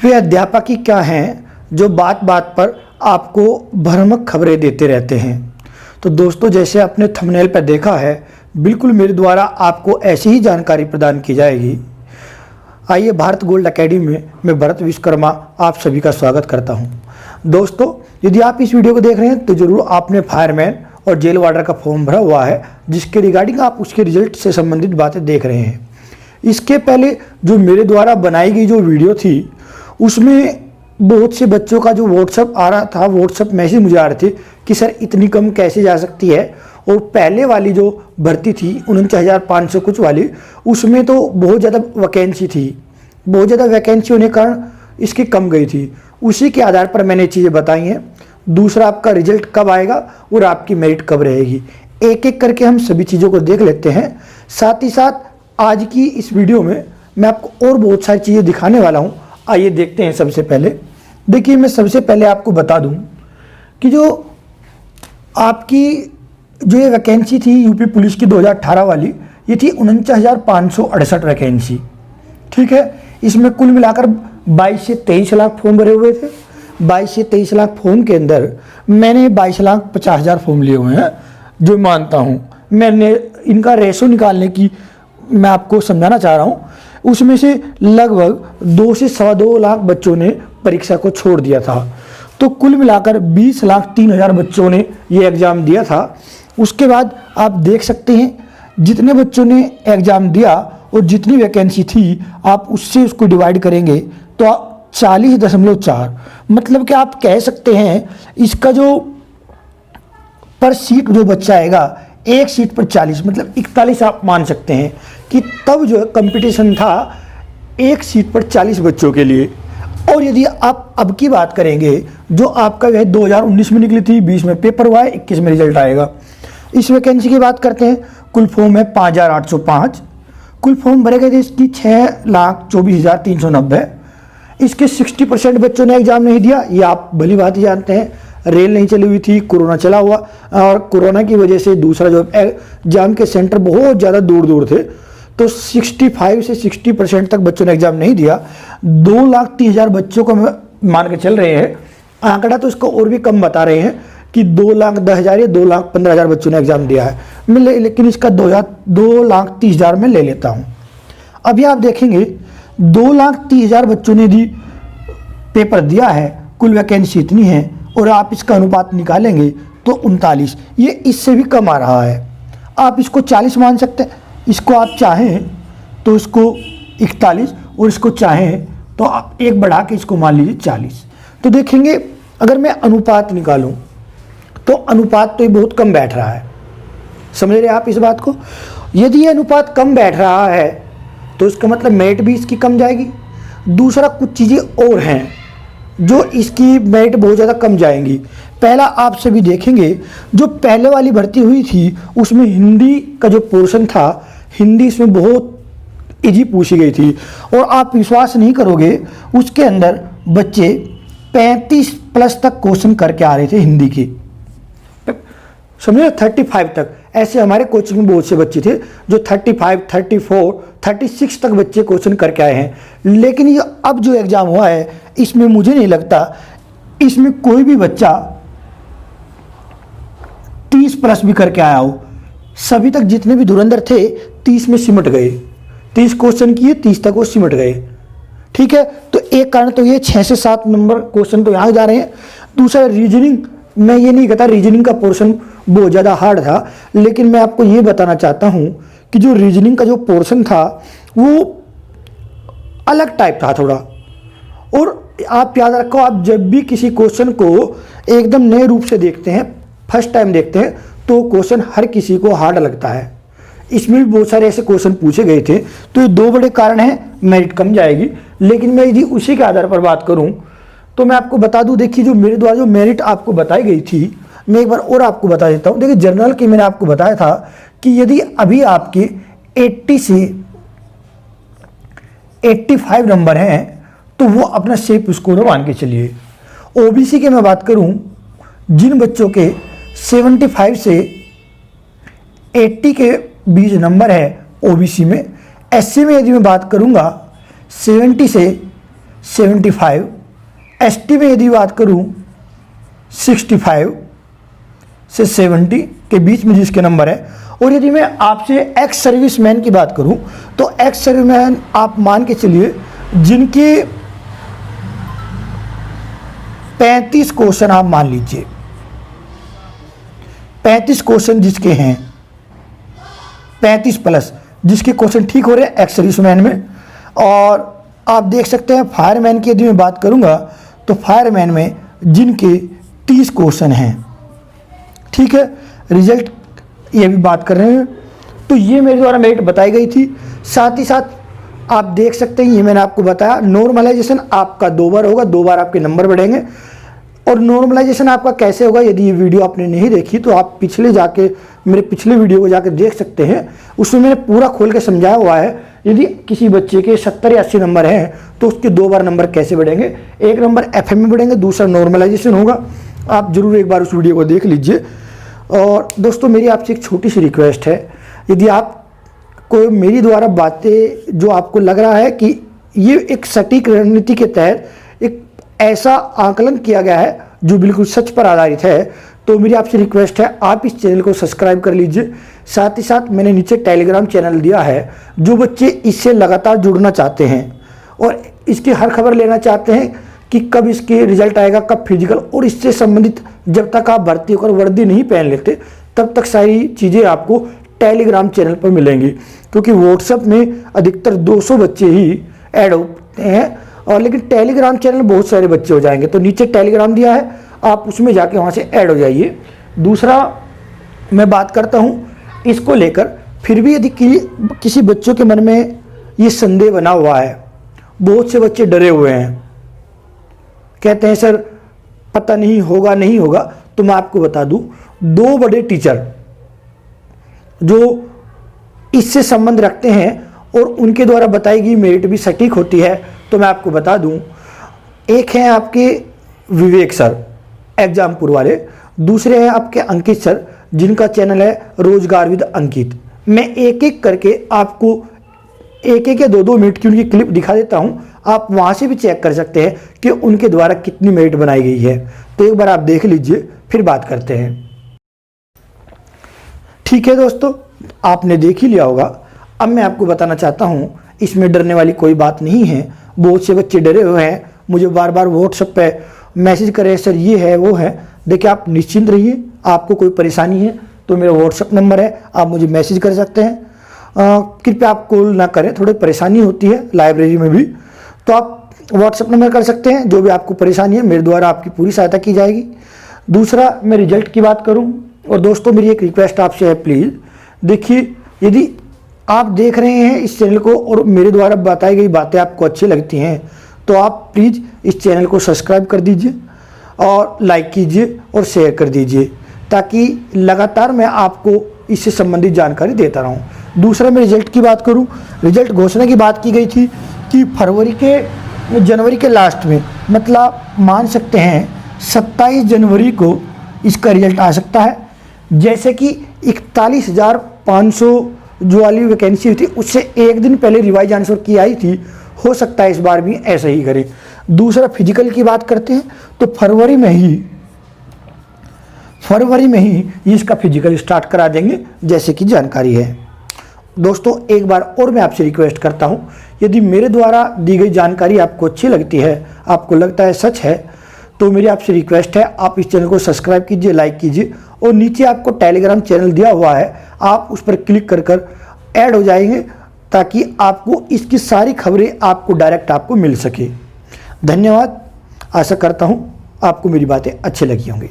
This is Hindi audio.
वे अध्यापक ही क्या हैं जो बात बात पर आपको भ्रामक खबरें देते रहते हैं। तो दोस्तों, जैसे आपने थंबनेल पर देखा है, बिल्कुल मेरे द्वारा आपको ऐसी ही जानकारी प्रदान की जाएगी। आइए, भारत गोल्ड एकेडमी में मैं भरत विश्वकर्मा आप सभी का स्वागत करता हूं। दोस्तों, यदि आप इस वीडियो को देख रहे हैं तो ज़रूर आपने फायरमैन और जेल वार्डर का फॉर्म भरा हुआ है, जिसके रिगार्डिंग आप उसके रिजल्ट से संबंधित बातें देख रहे हैं। इसके पहले जो मेरे द्वारा बनाई गई जो वीडियो थी, उसमें बहुत से बच्चों का जो व्हाट्सअप आ रहा था, व्हाट्सअप मैसेज मुझे आ रहे थे कि सर इतनी कम कैसे जा सकती है। और पहले वाली जो भर्ती थी 49,500 कुछ वाली, उसमें तो बहुत ज़्यादा वैकेंसी थी, बहुत ज़्यादा वैकेंसी होने के कारण इसकी कम गई थी। उसी के आधार पर मैंने चीज़ें बताई हैं। दूसरा, आपका रिजल्ट कब आएगा और आपकी मेरिट कब रहेगी, एक एक करके हम सभी चीज़ों को देख लेते हैं। साथ ही साथ आज की इस वीडियो में मैं आपको और बहुत सारी चीज़ें दिखाने वाला हूँ। आइए देखते हैं। सबसे पहले देखिए, मैं सबसे पहले आपको बता दूं कि जो आपकी जो ये वैकेंसी थी यूपी पुलिस की 2018 वाली, ये थी 49,568 वैकेंसी। ठीक है, इसमें कुल मिलाकर 22 से 23 लाख फॉर्म भरे हुए थे। 22 से 23 लाख फॉर्म के अंदर मैंने 22,50,000 फॉर्म लिए हुए हैं। जो मानता हूँ, मैंने इनका रेशो निकालने की मैं आपको समझाना चाह रहा हूँ। उसमें से लगभग 2 से 2.25 लाख बच्चों ने परीक्षा को छोड़ दिया था। तो कुल मिलाकर 20,03,000 बच्चों ने ये एग्ज़ाम दिया था। उसके बाद आप देख सकते हैं जितने बच्चों ने एग्ज़ाम दिया और जितनी वैकेंसी थी, आप उससे उसको डिवाइड करेंगे तो 40.4, मतलब कि आप कह सकते हैं इसका जो पर सीट जो बच्चा आएगा, एक सीट पर 40, मतलब 41 आप मान सकते हैं कि तब जो कंपटीशन था एक सीट पर 40 बच्चों के लिए। और यदि आप अब की बात करेंगे, जो आपका वह 2019 में निकली थी, 20 में पेपर हुआ है, 21 में रिजल्ट आएगा। इस वैकेंसी की बात करते हैं। कुल फॉर्म है 5,805। कुल फॉर्म भरे गए थे इसकी 6,24,390। इसके 60% बच्चों ने एग्जाम नहीं दिया। ये आप भली बात ही जानते हैं, रेल नहीं चली हुई थी, कोरोना चला हुआ, और कोरोना की वजह से दूसरा जो एग्जाम के सेंटर बहुत ज़्यादा दूर दूर थे, तो 65 से 60% तक बच्चों ने एग्जाम नहीं दिया। 2,30,000 बच्चों को मान के चल रहे हैं। आंकड़ा तो इसको और भी कम बता रहे हैं कि 2,10,000 या 2,15,000 बच्चों ने एग्जाम दिया है। मैं लेकिन इसका 2,30,000 में ले लेता हूँ। अभी आप देखेंगे 2,30,000 बच्चों ने भी पेपर दिया है, कुल वैकेंसी इतनी है, और आप इसका अनुपात निकालेंगे तो 39, ये इससे भी कम आ रहा है। आप इसको 40 मान सकते हैं, इसको आप चाहें तो इसको 41, और इसको चाहें तो आप एक बढ़ा के इसको मान लीजिए 40। तो देखेंगे अगर मैं अनुपात निकालूं तो अनुपात तो ये बहुत कम बैठ रहा है। समझ रहे आप इस बात को? यदि ये अनुपात कम बैठ रहा है तो इसका मतलब मेरिट भी इसकी कम जाएगी। दूसरा, कुछ चीज़ें और हैं जो इसकी मेरिट बहुत ज़्यादा कम जाएंगी। पहला, आप सभी देखेंगे जो पहले वाली भर्ती हुई थी उसमें हिंदी का जो पोर्शन था, हिंदी इसमें बहुत इजी पूछी गई थी, और आप विश्वास नहीं करोगे उसके अंदर बच्चे 35+ तक क्वेश्चन करके आ रहे थे हिंदी की, समझे, 35 तक। ऐसे हमारे कोचिंग में बहुत से बच्चे थे जो 35, 34, 36 तक बच्चे क्वेश्चन करके आए हैं। लेकिन ये अब जो एग्ज़ाम हुआ है, इसमें मुझे नहीं लगता इसमें कोई भी बच्चा 30+ भी करके आया हो। सभी तक जितने भी धुरंधर थे 30 में सिमट गए, 30 क्वेश्चन किए, 30 तक वो सिमट गए। ठीक है, तो एक कारण तो ये 6 से 7 नंबर क्वेश्चन तो यहाँ जा रहे हैं। दूसरा, रीजनिंग, मैं ये नहीं कहता रीजनिंग का पोर्शन बहुत ज़्यादा हार्ड था, लेकिन मैं आपको ये बताना चाहता हूँ कि जो रीजनिंग का जो पोर्शन था वो अलग टाइप था थोड़ा। और आप याद रखो, आप जब भी किसी क्वेश्चन को एकदम नए रूप से देखते हैं, फर्स्ट टाइम देखते हैं, तो क्वेश्चन हर किसी को हार्ड लगता है। इसमें भी बहुत सारे ऐसे क्वेश्चन पूछे गए थे। तो ये 2 बड़े कारण हैं, मेरिट कम जाएगी। लेकिन मैं यदि उसी के आधार पर बात करूं तो मैं आपको बता दूं, देखिए जो मेरे द्वारा जो मेरिट आपको बताई गई थी, मैं एक बार और आपको बता देता हूं। देखिए, जनरल की मैंने आपको बताया था कि यदि अभी आपके 80 से 85 नंबर हैं तो वो अपना सेफ स्कोर मान के चलिए। ओबीसी के मैं बात करूं, जिन बच्चों के 75 से 80 के बीच नंबर है ओबीसी में, एससी में यदि मैं बात करूंगा 70 से 75, ST में यदि बात करूं 65 से 70 के बीच में जिसके नंबर है। और यदि मैं आपसे एक्स सर्विसमैन की बात करूं तो एक्स सर्विसमैन आप मान के चलिए जिनके 35 क्वेश्चन आप मान लीजिए, 35 क्वेश्चन जिसके हैं, 35 प्लस जिसके क्वेश्चन ठीक हो रहे हैं एक्स सर्विसमैन में। और आप देख सकते हैं फायरमैन की यदि मैं बात करूंगा तो फायरमैन में जिनके 30 क्वेश्चन हैं, ठीक है। रिजल्ट ये भी बात कर रहे हैं, तो ये मेरे द्वारा मेरिट बताई गई थी। साथ ही साथ आप देख सकते हैं ये मैंने आपको बताया नॉर्मलाइजेशन आपका 2 बार होगा, 2 बार आपके नंबर बढ़ेंगे। और नॉर्मलाइजेशन आपका कैसे होगा, यदि ये वीडियो आपने नहीं देखी तो आप मेरे पिछले वीडियो को जाकर देख सकते हैं, उसमें मैंने पूरा खोल के समझाया हुआ है। यदि किसी बच्चे के 70 या 80 नंबर हैं तो उसके 2 बार नंबर कैसे बढ़ेंगे, एक नंबर FM में बढ़ेंगे, दूसरा नॉर्मलाइजेशन होगा। आप जरूर एक बार उस वीडियो को देख लीजिए। और दोस्तों मेरी आपसे एक छोटी सी रिक्वेस्ट है, यदि आपको मेरी द्वारा बातें जो आपको लग रहा है कि ये एक सटीक रणनीति के तहत एक ऐसा आकलन किया गया है जो बिल्कुल सच पर आधारित है, तो मेरी आपसे रिक्वेस्ट है आप इस चैनल को सब्सक्राइब कर लीजिए। साथ ही साथ मैंने नीचे टेलीग्राम चैनल दिया है, जो बच्चे इससे लगातार जुड़ना चाहते हैं और इसकी हर खबर लेना चाहते हैं कि कब इसके रिजल्ट आएगा, कब फिजिकल, और इससे संबंधित जब तक आप भर्ती होकर वर्दी नहीं पहन लेते तब तक सारी चीज़ें आपको टेलीग्राम चैनल पर मिलेंगी। क्योंकि व्हाट्सएप में अधिकतर 200 बच्चे ही ऐड होते हैं, और लेकिन टेलीग्राम चैनल बहुत सारे बच्चे हो जाएंगे। तो नीचे टेलीग्राम दिया है, आप उसमें जाके वहाँ से ऐड हो जाइए। दूसरा मैं बात करता हूँ इसको लेकर, फिर भी यदि किसी बच्चों के मन में ये संदेह बना हुआ है, बहुत से बच्चे डरे हुए हैं, कहते हैं सर पता नहीं होगा नहीं होगा, तो मैं आपको बता दूं 2 बड़े टीचर जो इससे संबंध रखते हैं और उनके द्वारा बताई गई मेरिट भी सटीक होती है, तो मैं आपको बता दूं, एक हैं आपके विवेक सर एग्जामपुर वाले, दूसरे हैं आपके अंकित सर जिनका चैनल है रोजगार विद अंकित। मैं एक एक करके आपको 1-1 या 2-2 मिनट की उनकी क्लिप दिखा देता हूं, आप वहां से भी चेक कर सकते हैं कि उनके द्वारा कितनी मेरिट बनाई गई है। तो एक बार आप देख लीजिए, फिर बात करते हैं। ठीक है दोस्तों, आपने देख ही लिया होगा। अब मैं आपको बताना चाहता हूं, इसमें डरने वाली कोई बात नहीं है। बहुत से बच्चे डरे हुए हैं, मुझे बार बार व्हाट्सएप पे मैसेज करें सर ये है वो है। देखिए आप निश्चिंत रहिए, आपको कोई परेशानी है तो मेरा व्हाट्सएप नंबर है, आप मुझे मैसेज कर सकते हैं। कृपया आप कॉल ना करें, थोड़ी परेशानी होती है लाइब्रेरी में भी, तो आप व्हाट्सएप नंबर कर सकते हैं। जो भी आपको परेशानी है मेरे द्वारा आपकी पूरी सहायता की जाएगी। दूसरा मैं रिजल्ट की बात करूं, और दोस्तों मेरी एक रिक्वेस्ट आपसे है, प्लीज़ देखिए यदि आप देख रहे हैं इस चैनल को और मेरे द्वारा बताई गई बातें आपको अच्छी लगती हैं तो आप प्लीज़ इस चैनल को सब्सक्राइब कर दीजिए और लाइक कीजिए और शेयर कर दीजिए, ताकि लगातार मैं आपको इससे संबंधित जानकारी देता रहूं। दूसरा मैं रिजल्ट की बात करूं, रिजल्ट घोषणा की बात की गई थी कि जनवरी के लास्ट में, मतलब मान सकते हैं 27 जनवरी को इसका रिजल्ट आ सकता है। जैसे कि 41,500 जो वाली वैकेंसी हुई थी उससे एक दिन पहले रिवाइज आंसर की आई थी, हो सकता है इस बार भी ऐसा ही करें। दूसरा फिजिकल की बात करते हैं तो फरवरी में ही इसका फिजिकल स्टार्ट करा देंगे, जैसे कि जानकारी है। दोस्तों एक बार और मैं आपसे रिक्वेस्ट करता हूं, यदि मेरे द्वारा दी गई जानकारी आपको अच्छी लगती है, आपको लगता है सच है, तो मेरी आपसे रिक्वेस्ट है आप इस चैनल को सब्सक्राइब कीजिए, लाइक कीजिए, और नीचे आपको टेलीग्राम चैनल दिया हुआ है, आप उस पर क्लिक कर ऐड हो जाएंगे, ताकि आपको इसकी सारी खबरें आपको डायरेक्ट आपको मिल सके। धन्यवाद। आशा करता हूँ आपको मेरी बातें अच्छी लगी होंगी।